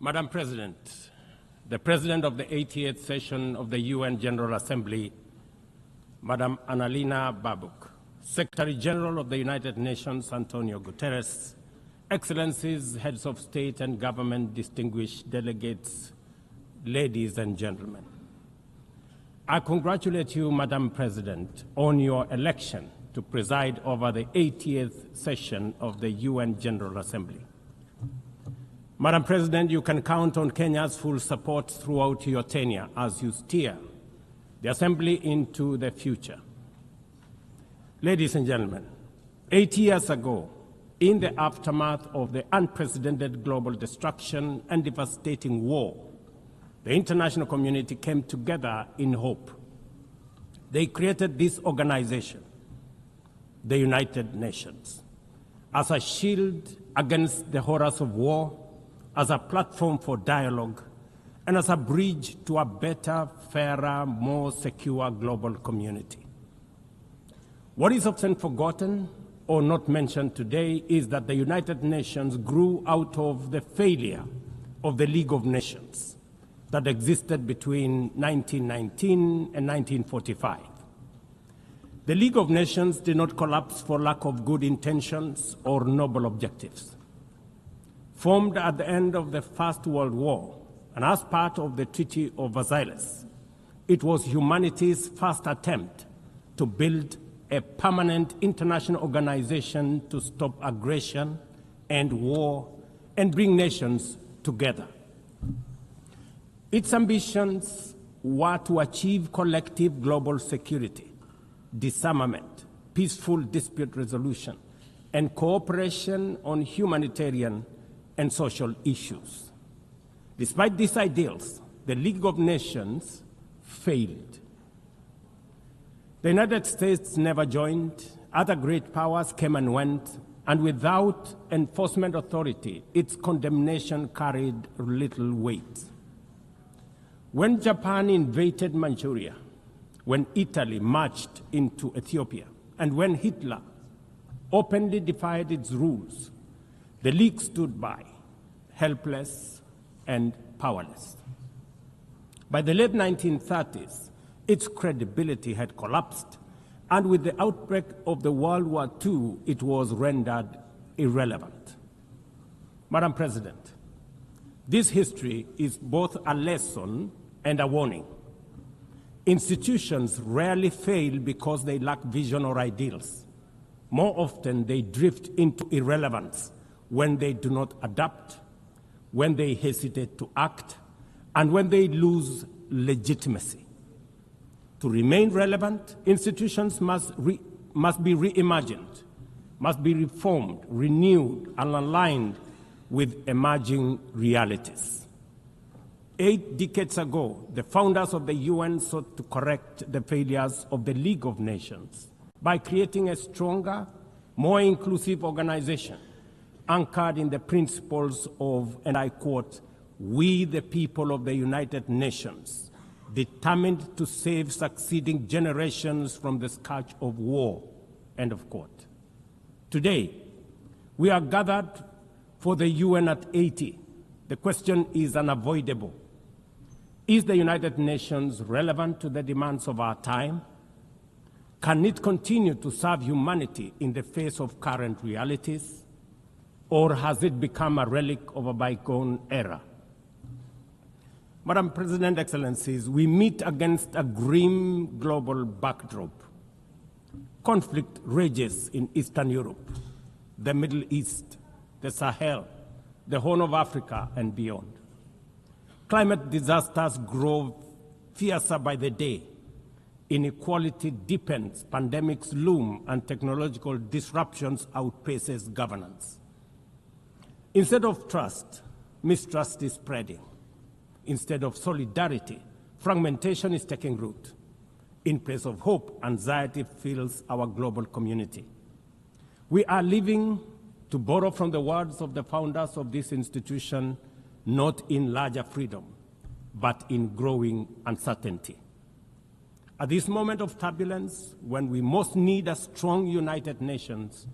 Madam President, the President of the 88th session of the UN General Assembly, Madam Annalena Baerbock, Secretary General of the United Nations, Antonio Guterres, Excellencies, Heads of State and Government, distinguished delegates, ladies and gentlemen. I congratulate you, Madam President, on your election to preside over the 80th session of the UN General Assembly. Madam President, you can count on Kenya's full support throughout your tenure as you steer the Assembly into the future. Ladies and gentlemen, 8 years ago, in the aftermath of the unprecedented global destruction and devastating war, the international community came together in hope. They created this organization, the United Nations, as a shield against the horrors of war, as a platform for dialogue, and as a bridge to a better, fairer, more secure global community. What is often forgotten or not mentioned today is that the United Nations grew out of the failure of the League of Nations that existed between 1919 and 1945. The League of Nations did not collapse for lack of good intentions or noble objectives. Formed at the end of the First World War and as part of the Treaty of Versailles, it was humanity's first attempt to build a permanent international organization to stop aggression and war and bring nations together. Its ambitions were to achieve collective global security, disarmament, peaceful dispute resolution, and cooperation on humanitarian and social issues. Despite these ideals, the League of Nations failed. The United States never joined, other great powers came and went, and without enforcement authority, its condemnation carried little weight. When Japan invaded Manchuria, when Italy marched into Ethiopia, and when Hitler openly defied its rules, the League stood by, helpless and powerless. By the late 1930s, its credibility had collapsed, and with the outbreak of the World War II, it was rendered irrelevant. Madam President, this history is both a lesson and a warning. Institutions rarely fail because they lack vision or ideals. More often, they drift into irrelevance when they do not adapt, when they hesitate to act, and when they lose legitimacy. To remain relevant, institutions must be reimagined, must be reformed, renewed, and aligned with emerging realities. 8 decades ago, the founders of the UN sought to correct the failures of the League of Nations by creating a stronger, more inclusive organization anchored in the principles of, and I quote, "We the people of the United Nations, determined to save succeeding generations from the scourge of war," end of quote. Today, we are gathered for the UN at 80. The question is unavoidable. Is the United Nations relevant to the demands of our time? Can it continue to serve humanity in the face of current realities? Or has it become a relic of a bygone era? Madam President, Excellencies, we meet against a grim global backdrop. Conflict rages in Eastern Europe, the Middle East, the Sahel, the Horn of Africa, and beyond. Climate disasters grow fiercer by the day. Inequality deepens, pandemics loom, and technological disruptions outpaces governance. Instead of trust, mistrust is spreading. Instead of solidarity, fragmentation is taking root. In place of hope, anxiety fills our global community. We are living, to borrow from the words of the founders of this institution, not in larger freedom, but in growing uncertainty. At this moment of turbulence, when we most need a strong United Nations,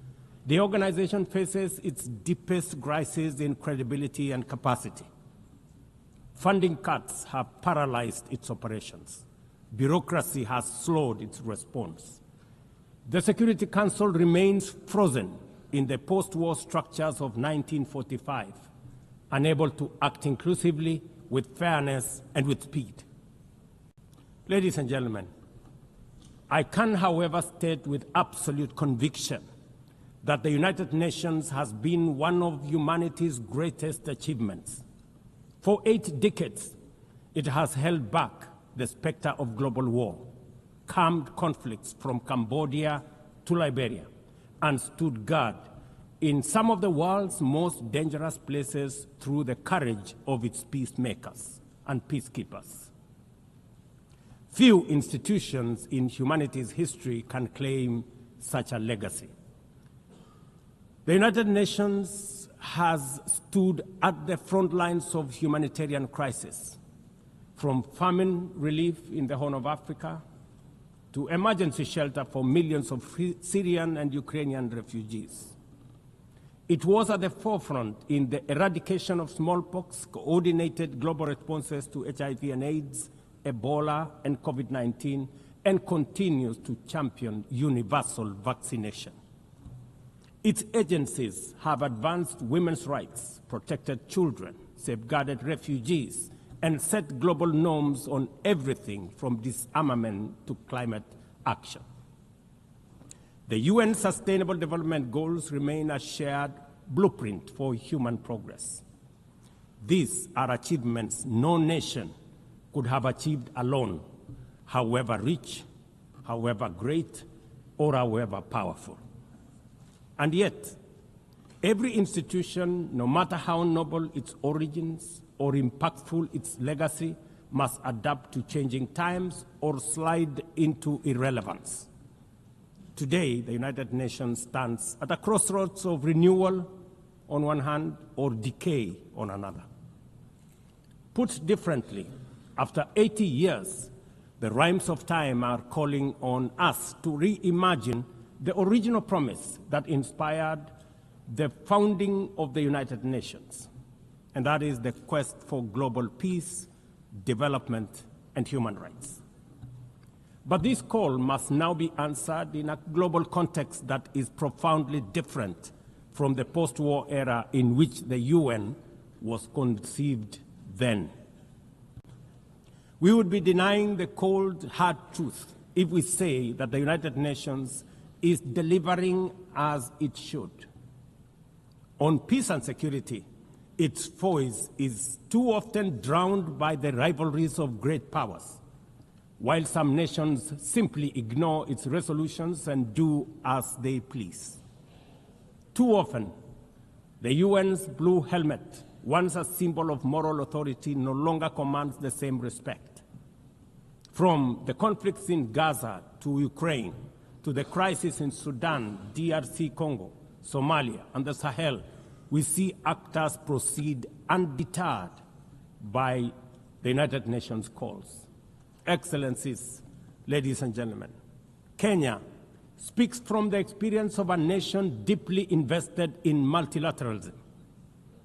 the organization faces its deepest crisis in credibility and capacity. Funding cuts have paralyzed its operations. Bureaucracy has slowed its response. The Security Council remains frozen in the post-war structures of 1945, unable to act inclusively, with fairness, and with speed. Ladies and gentlemen, I can, however, state with absolute conviction that the United Nations has been one of humanity's greatest achievements. For 8 decades, it has held back the specter of global war, calmed conflicts from Cambodia to Liberia, and stood guard in some of the world's most dangerous places through the courage of its peacemakers and peacekeepers. Few institutions in humanity's history can claim such a legacy. The United Nations has stood at the front lines of humanitarian crisis, from famine relief in the Horn of Africa to emergency shelter for millions of Syrian and Ukrainian refugees. It was at the forefront in the eradication of smallpox, coordinated global responses to HIV and AIDS, Ebola, and COVID-19, and continues to champion universal vaccination. Its agencies have advanced women's rights, protected children, safeguarded refugees, and set global norms on everything from disarmament to climate action. The UN Sustainable Development Goals remain a shared blueprint for human progress. These are achievements no nation could have achieved alone, however rich, however great, or however powerful. And yet, every institution, no matter how noble its origins or impactful its legacy, must adapt to changing times or slide into irrelevance. Today, the United Nations stands at a crossroads of renewal on one hand or decay on another. Put differently, after 80 years, the rhymes of time are calling on us to reimagine the original promise that inspired the founding of the United Nations, and that is the quest for global peace, development, and human rights. But this call must now be answered in a global context that is profoundly different from the post-war era in which the UN was conceived then. We would be denying the cold, hard truth if we say that the United Nations is delivering as it should. On peace and security, its voice is too often drowned by the rivalries of great powers, while some nations simply ignore its resolutions and do as they please. Too often, the UN's blue helmet, once a symbol of moral authority, no longer commands the same respect. From the conflicts in Gaza to Ukraine, to the crisis in Sudan, DRC Congo, Somalia, and the Sahel, we see actors proceed undeterred by the United Nations calls. Excellencies, ladies and gentlemen, Kenya speaks from the experience of a nation deeply invested in multilateralism.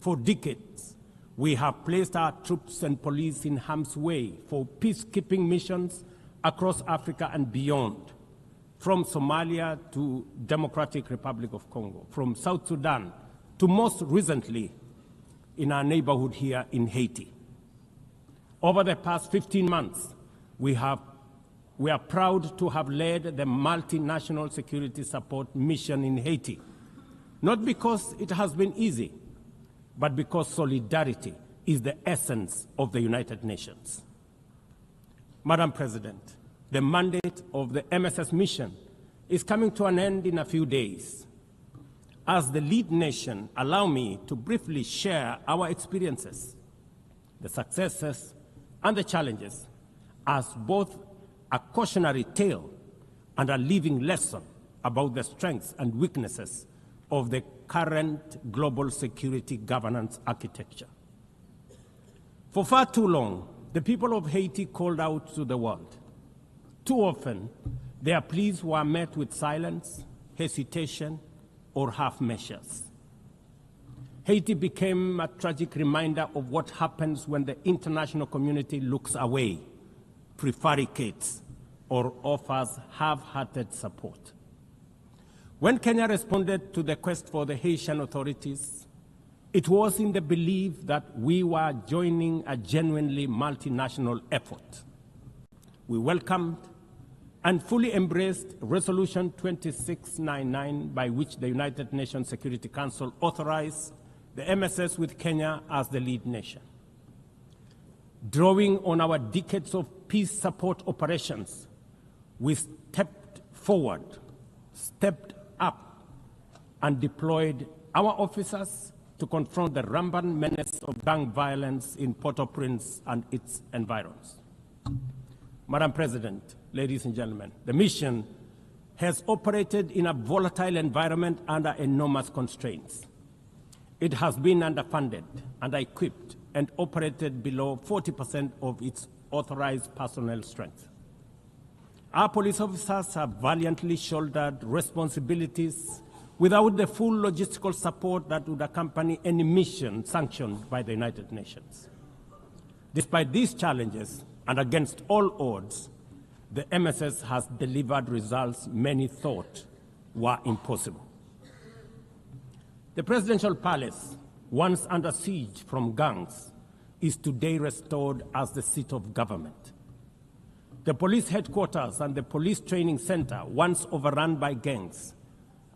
For decades, we have placed our troops and police in harm's way for peacekeeping missions across Africa and beyond, from Somalia to Democratic Republic of Congo, from South Sudan to most recently in our neighborhood here in Haiti. Over the past 15 months, we are proud to have led the multinational security support mission in Haiti, not because it has been easy, but because solidarity is the essence of the United Nations. Madam President, the mandate of the MSS mission is coming to an end in a few days. As the lead nation, allow me to briefly share our experiences, the successes and the challenges, as both a cautionary tale and a living lesson about the strengths and weaknesses of the current global security governance architecture. For far too long, the people of Haiti called out to the world. Too often, their pleas were met with silence, hesitation, or half measures. Haiti became a tragic reminder of what happens when the international community looks away, prevaricates, or offers half-hearted support. When Kenya responded to the quest for the Haitian authorities, it was in the belief that we were joining a genuinely multinational effort. We welcomed and fully embraced Resolution 2699, by which the United Nations Security Council authorized the MSS with Kenya as the lead nation. Drawing on our decades of peace support operations, we stepped forward, stepped up, and deployed our officers to confront the rampant menace of gang violence in Port-au-Prince and its environs. Madam President, ladies and gentlemen, the mission has operated in a volatile environment under enormous constraints. It has been underfunded, under-equipped, and operated below 40% of its authorized personnel strength. Our police officers have valiantly shouldered responsibilities without the full logistical support that would accompany any mission sanctioned by the United Nations. Despite these challenges, and against all odds, the MSS has delivered results many thought were impossible. The presidential palace, once under siege from gangs, is today restored as the seat of government. The police headquarters and the police training center, once overrun by gangs,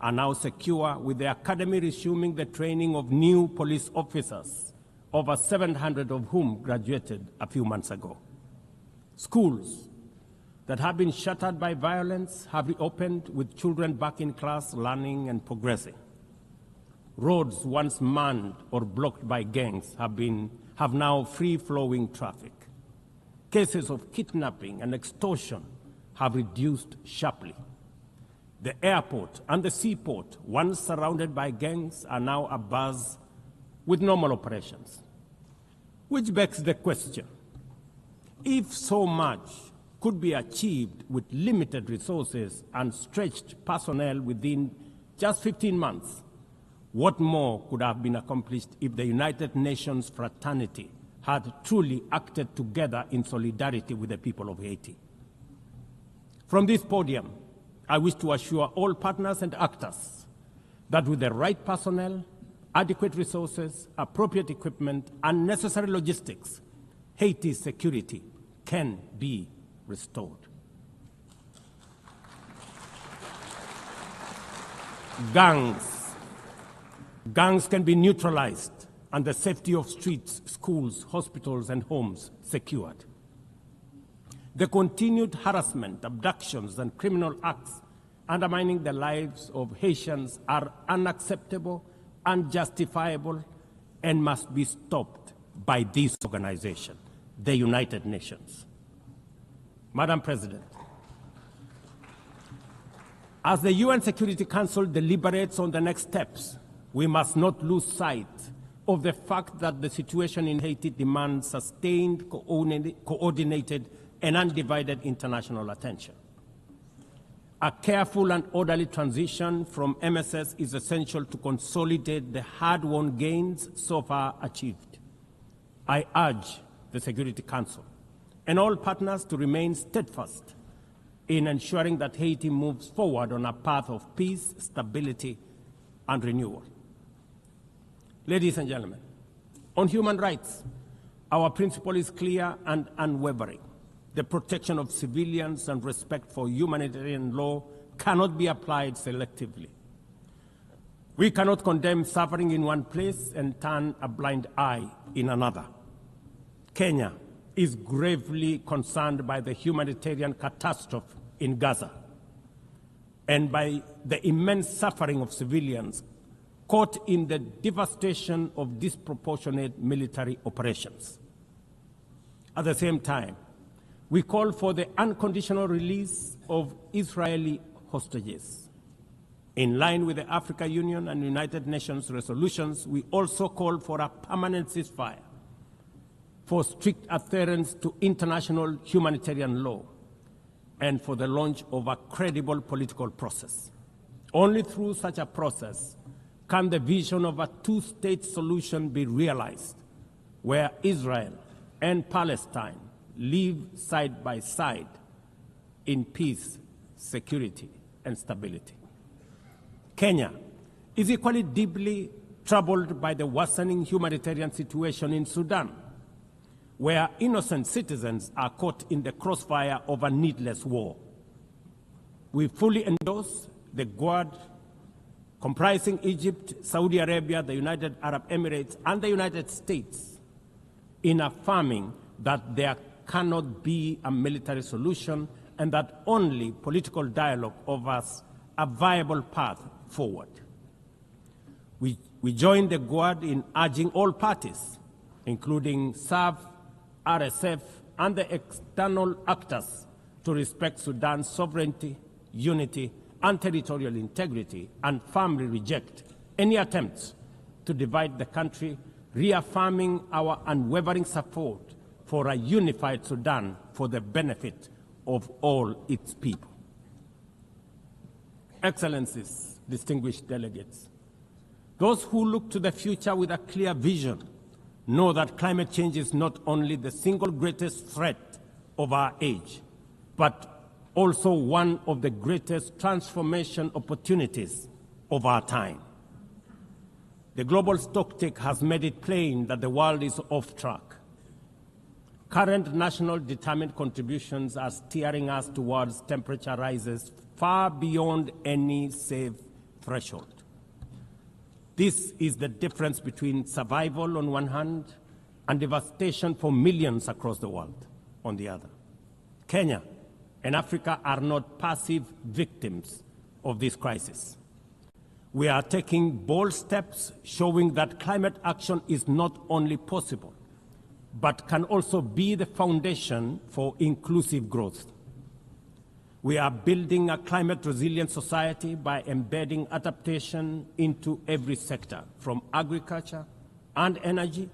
are now secure, with the academy resuming the training of new police officers, over 700 of whom graduated a few months ago. Schools that have been shattered by violence have reopened, with children back in class, learning and progressing. Roads once manned or blocked by gangs have now free-flowing traffic. Cases of kidnapping and extortion have reduced sharply. The airport and the seaport, once surrounded by gangs, are now abuzz with normal operations. Which begs the question, if so much could be achieved with limited resources and stretched personnel within just 15 months, what more could have been accomplished if the United Nations fraternity had truly acted together in solidarity with the people of Haiti? From this podium, I wish to assure all partners and actors that with the right personnel, adequate resources, appropriate equipment, and necessary logistics, Haiti's security can be restored. Gangs can be neutralized and the safety of streets, schools, hospitals, and homes secured. The continued harassment, abductions, and criminal acts undermining the lives of Haitians are unacceptable, unjustifiable, and must be stopped by this organization, the United Nations. Madam President, as the UN Security Council deliberates on the next steps, we must not lose sight of the fact that the situation in Haiti demands sustained, coordinated, and undivided international attention. A careful and orderly transition from MSS is essential to consolidate the hard-won gains so far achieved. I urge the Security Council and all partners to remain steadfast in ensuring that Haiti moves forward on a path of peace, stability, and renewal. Ladies and gentlemen, on human rights, our principle is clear and unwavering. The protection of civilians and respect for humanitarian law cannot be applied selectively. We cannot condemn suffering in one place and turn a blind eye in another. Kenya is gravely concerned by the humanitarian catastrophe in Gaza and by the immense suffering of civilians caught in the devastation of disproportionate military operations. At the same time, we call for the unconditional release of Israeli hostages. In line with the African Union and United Nations resolutions, we also call for a permanent ceasefire, for strict adherence to international humanitarian law, and for the launch of a credible political process. Only through such a process can the vision of a two-state solution be realized, where Israel and Palestine live side by side in peace, security, and stability. Kenya is equally deeply troubled by the worsening humanitarian situation in Sudan, where innocent citizens are caught in the crossfire of a needless war. We fully endorse the Quad, comprising Egypt, Saudi Arabia, the United Arab Emirates, and the United States, in affirming that there cannot be a military solution and that only political dialogue offers a viable path forward. We join the Quad in urging all parties, including SAF, RSF, and the external actors, to respect Sudan's sovereignty, unity, and territorial integrity, and firmly reject any attempts to divide the country, reaffirming our unwavering support for a unified Sudan for the benefit of all its people. Excellencies, distinguished delegates, those who look to the future with a clear vision know that climate change is not only the single greatest threat of our age, but also one of the greatest transformation opportunities of our time. The global stocktake has made it plain that the world is off track. Current national determined contributions are steering us towards temperature rises far beyond any safe threshold. This is the difference between survival on one hand and devastation for millions across the world on the other. Kenya and Africa are not passive victims of this crisis. We are taking bold steps showing that climate action is not only possible, but can also be the foundation for inclusive growth. We are building a climate-resilient society by embedding adaptation into every sector, from agriculture and energy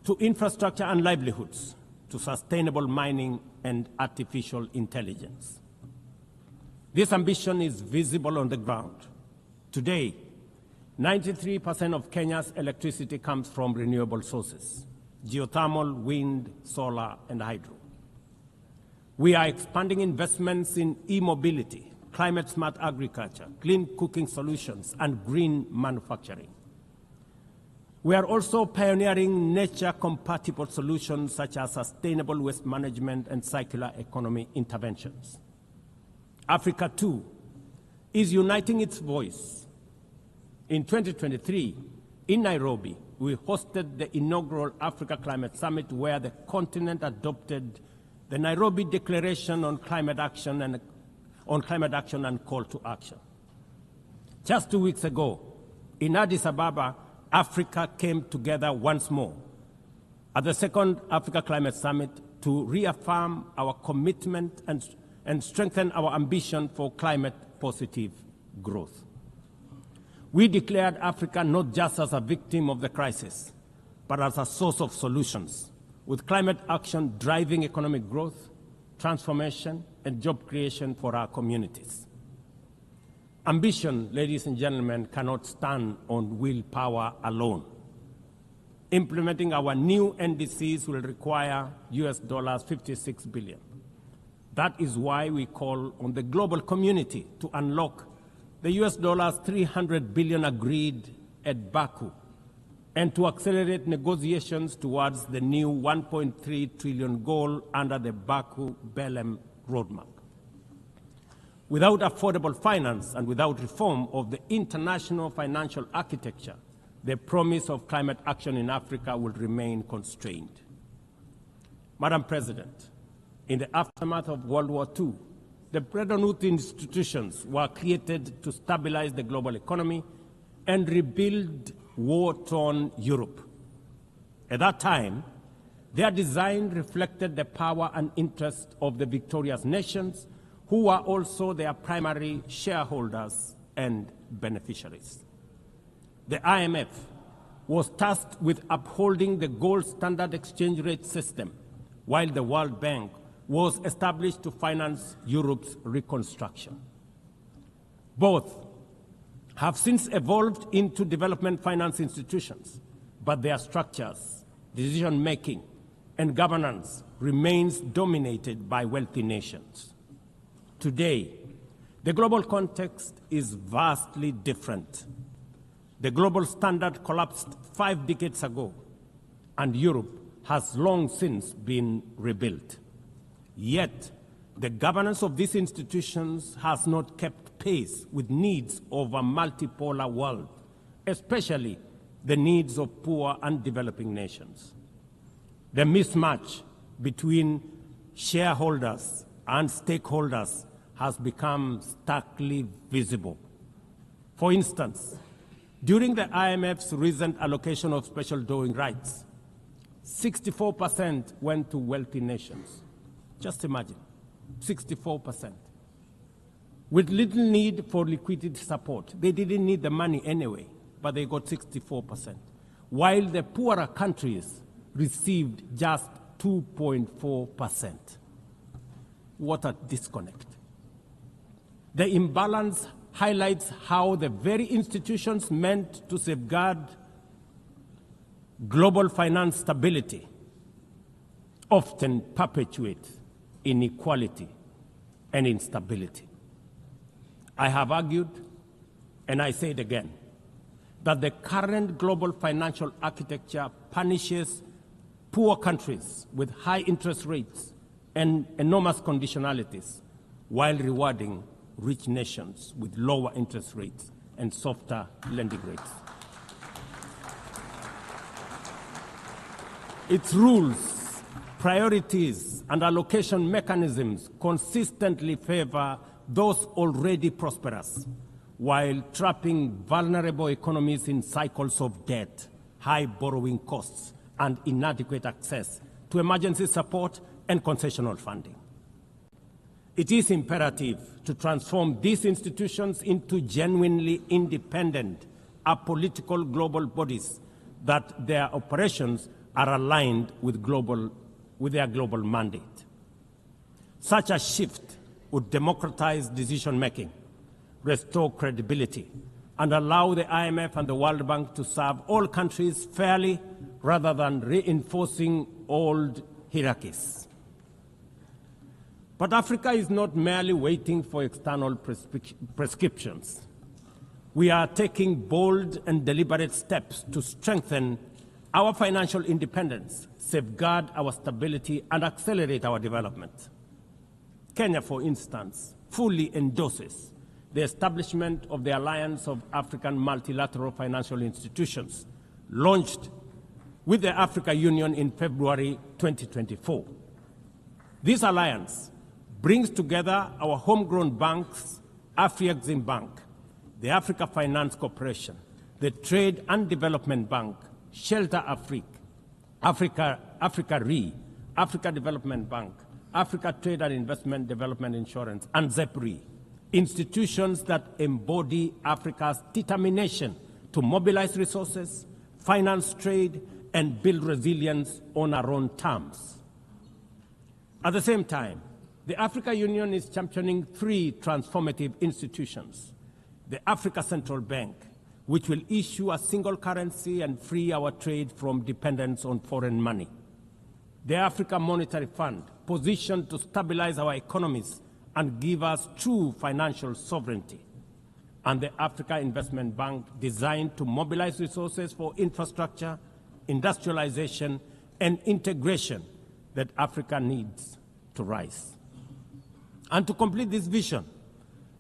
to infrastructure and livelihoods, to sustainable mining and artificial intelligence. This ambition is visible on the ground. Today, 93% of Kenya's electricity comes from renewable sources: geothermal, wind, solar, and hydro. We are expanding investments in e-mobility, climate-smart agriculture, clean cooking solutions, and green manufacturing. We are also pioneering nature-compatible solutions such as sustainable waste management and circular economy interventions. Africa, too, is uniting its voice. In 2023, in Nairobi, we hosted the inaugural Africa Climate Summit, where the continent adopted the Nairobi Declaration on Climate Action and Call to Action. Just 2 weeks ago, in Addis Ababa, Africa came together once more at the second Africa Climate Summit to reaffirm our commitment and strengthen our ambition for climate-positive growth. We declared Africa not just as a victim of the crisis, but as a source of solutions, with climate action driving economic growth, transformation, and job creation for our communities. Ambition, ladies and gentlemen, cannot stand on willpower alone. Implementing our new NDCs will require $56 billion. That is why we call on the global community to unlock the $300 billion agreed at Baku, and to accelerate negotiations towards the new $1.3 trillion goal under the Baku-Belém roadmap. Without affordable finance and without reform of the international financial architecture, the promise of climate action in Africa will remain constrained. Madam President, in the aftermath of World War II, the Bretton Woods institutions were created to stabilize the global economy and rebuild war-torn Europe. At that time, their design reflected the power and interest of the victorious nations, who were also their primary shareholders and beneficiaries. The IMF was tasked with upholding the gold standard exchange rate system, while the World Bank was established to finance Europe's reconstruction. Both have since evolved into development finance institutions, but their structures, decision-making, and governance remains dominated by wealthy nations. Today, the global context is vastly different. The global standard collapsed 5 decades ago, and Europe has long since been rebuilt. Yet, the governance of these institutions has not kept pace with needs of a multipolar world, especially the needs of poor and developing nations. The mismatch between shareholders and stakeholders has become starkly visible. For instance, during the IMF's recent allocation of special drawing rights, 64% went to wealthy nations. Just imagine, 64%. With little need for liquidity support. They didn't need the money anyway, but they got 64%. While the poorer countries received just 2.4%. What a disconnect. The imbalance highlights how the very institutions meant to safeguard global finance stability often perpetuate inequality and instability. I have argued, and I say it again, that the current global financial architecture punishes poor countries with high interest rates and enormous conditionalities, while rewarding rich nations with lower interest rates and softer lending rates. Its rules, priorities, and allocation mechanisms consistently favor those already prosperous, while trapping vulnerable economies in cycles of debt, high borrowing costs, and inadequate access to emergency support and concessional funding. It is imperative to transform these institutions into genuinely independent, apolitical global bodies that their operations are aligned with their global mandate. Such a shift would democratize decision-making, restore credibility, and allow the IMF and the World Bank to serve all countries fairly rather than reinforcing old hierarchies. But Africa is not merely waiting for external prescriptions. We are taking bold and deliberate steps to strengthen our financial independence, safeguard our stability, and accelerate our development. Kenya, for instance, fully endorses the establishment of the Alliance of African Multilateral Financial Institutions, launched with the Africa Union in February 2024. This alliance brings together our homegrown banks, Afrexim Bank, the Africa Finance Corporation, the Trade and Development Bank, Shelter Africa Re, Africa Development Bank, Africa Trade and Investment Development Insurance, and ZEPRI, institutions that embody Africa's determination to mobilize resources, finance trade, and build resilience on our own terms. At the same time, the Africa Union is championing 3 transformative institutions: the Africa Central Bank, which will issue a single currency and free our trade from dependence on foreign money; the Africa Monetary Fund, positioned to stabilize our economies and give us true financial sovereignty; and the Africa Investment Bank, designed to mobilize resources for infrastructure, industrialization, and integration that Africa needs to rise. And to complete this vision,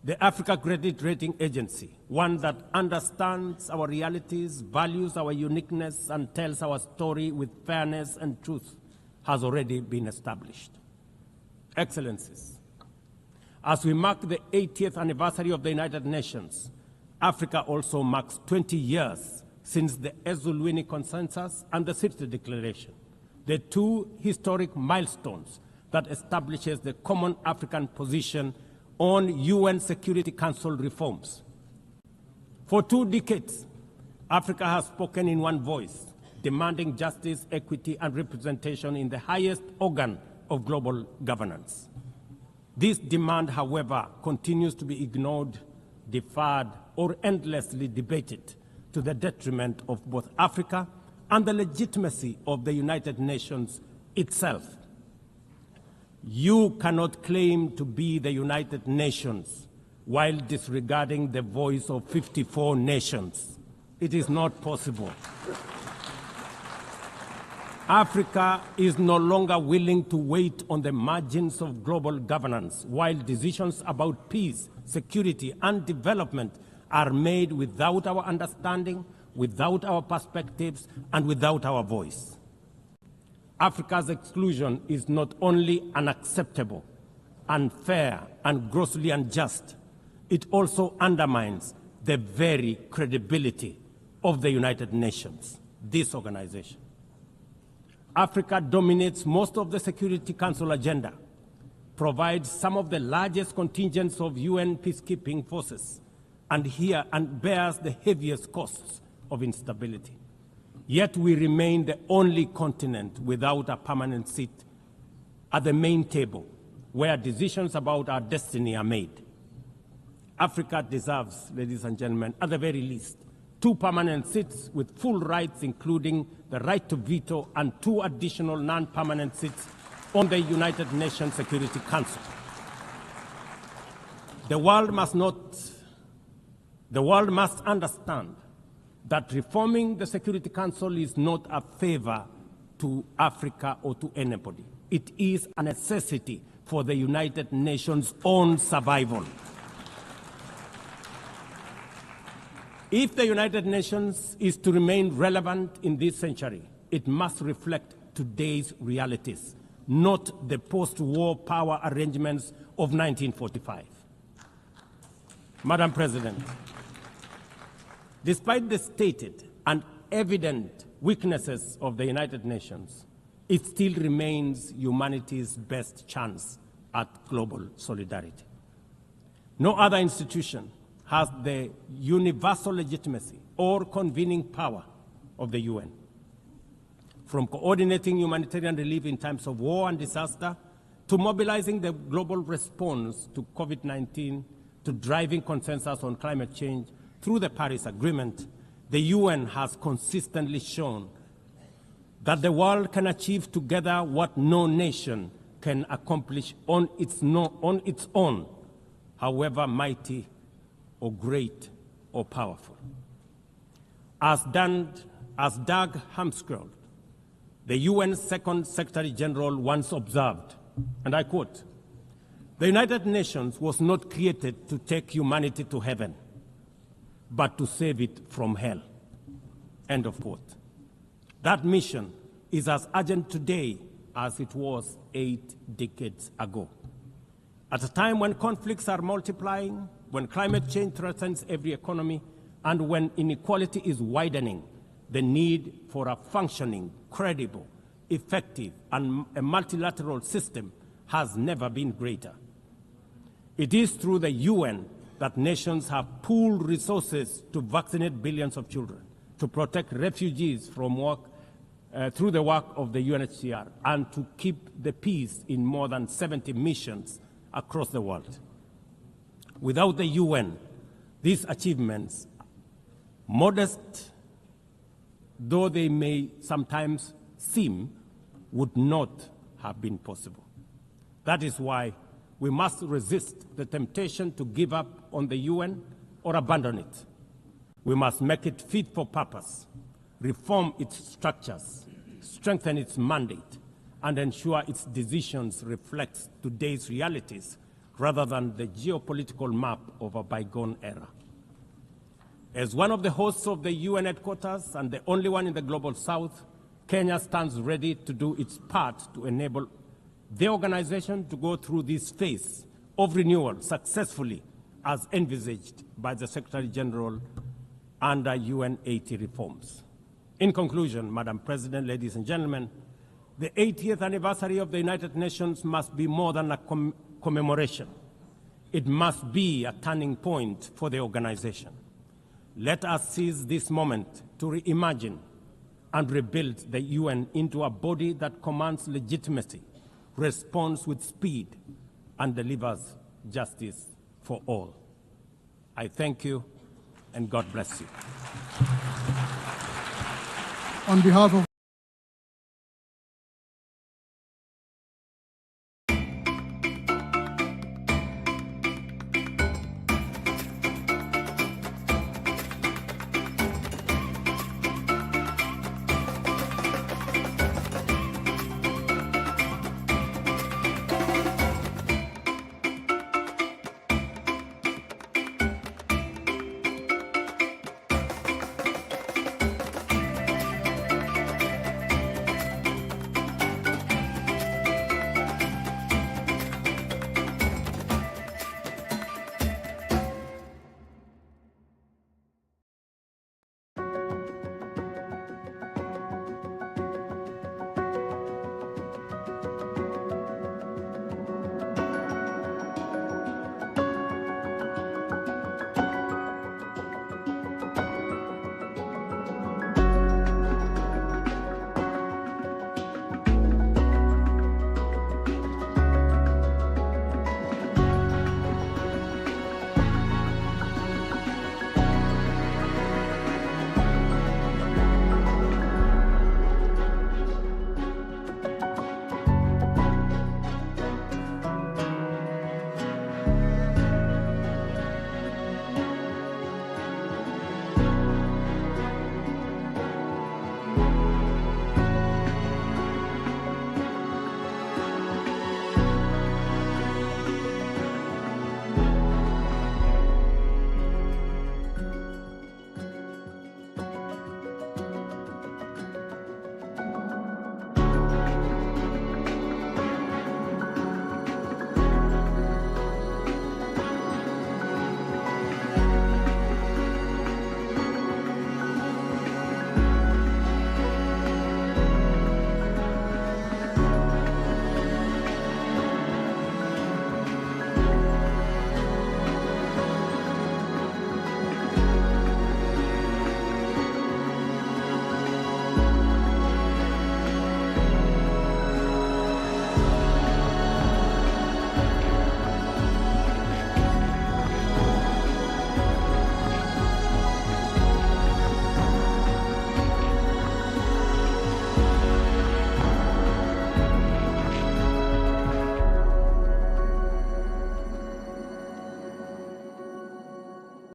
the Africa Credit Rating Agency, one that understands our realities, values our uniqueness, and tells our story with fairness and truth, has already been established. Excellencies, as we mark the 80th anniversary of the United Nations, Africa also marks 20 years since the Ezulwini Consensus and the Sirte Declaration, the 2 historic milestones that establishes the common African position on UN Security Council reforms. For 2 decades, Africa has spoken in one voice, demanding justice, equity, and representation in the highest organ of global governance. This demand, however, continues to be ignored, deferred, or endlessly debated to the detriment of both Africa and the legitimacy of the United Nations itself. You cannot claim to be the United Nations while disregarding the voice of 54 nations. It is not possible. Africa is no longer willing to wait on the margins of global governance while decisions about peace, security, and development are made without our understanding, without our perspectives, and without our voice. Africa's exclusion is not only unacceptable, unfair, and grossly unjust, it also undermines the very credibility of the United Nations, this organization. Africa dominates most of the Security Council agenda, provides some of the largest contingents of UN peacekeeping forces, and bears the heaviest costs of instability. Yet we remain the only continent without a permanent seat at the main table where decisions about our destiny are made. Africa deserves, ladies and gentlemen, at the very least, 2 permanent seats with full rights, including the right to veto, and 2 additional non-permanent seats on the United Nations Security Council. The world must understand that reforming the Security Council is not a favor to Africa or to anybody. It is a necessity for the United Nations' own survival. If the United Nations is to remain relevant in this century, it must reflect today's realities, not the post-war power arrangements of 1945. Madam President, despite the stated and evident weaknesses of the United Nations, it still remains humanity's best chance at global solidarity. No other institution has the universal legitimacy or convening power of the UN. From coordinating humanitarian relief in times of war and disaster, to mobilizing the global response to COVID-19, to driving consensus on climate change through the Paris Agreement, the UN has consistently shown that the world can achieve together what no nation can accomplish on its own, however mighty or great or powerful. As Doug Hammarskjöld, the UN's second Secretary General, once observed, and I quote, "The United Nations was not created to take humanity to heaven, but to save it from hell." End of quote. That mission is as urgent today as it was 8 decades ago. At a time when conflicts are multiplying, when climate change threatens every economy, and when inequality is widening, the need for a functioning, credible, effective, and a multilateral system has never been greater. It is through the UN that nations have pooled resources to vaccinate billions of children, to protect refugees from through the work of the UNHCR, and to keep the peace in more than 70 missions across the world. Without the UN, these achievements, modest though they may sometimes seem, would not have been possible. That is why we must resist the temptation to give up on the UN or abandon it. We must make it fit for purpose, reform its structures, strengthen its mandate, and ensure its decisions reflect today's realities rather than the geopolitical map of a bygone era. As one of the hosts of the UN headquarters and the only one in the Global South, Kenya stands ready to do its part to enable the organization to go through this phase of renewal successfully as envisaged by the Secretary General under UN Haiti reforms. In conclusion, Madam President, ladies and gentlemen, the 80th anniversary of the United Nations must be more than a commemoration. It must be a turning point for the organization. Let us seize this moment to reimagine and rebuild the UN into a body that commands legitimacy, responds with speed, and delivers justice for all. I thank you and God bless you. On behalf of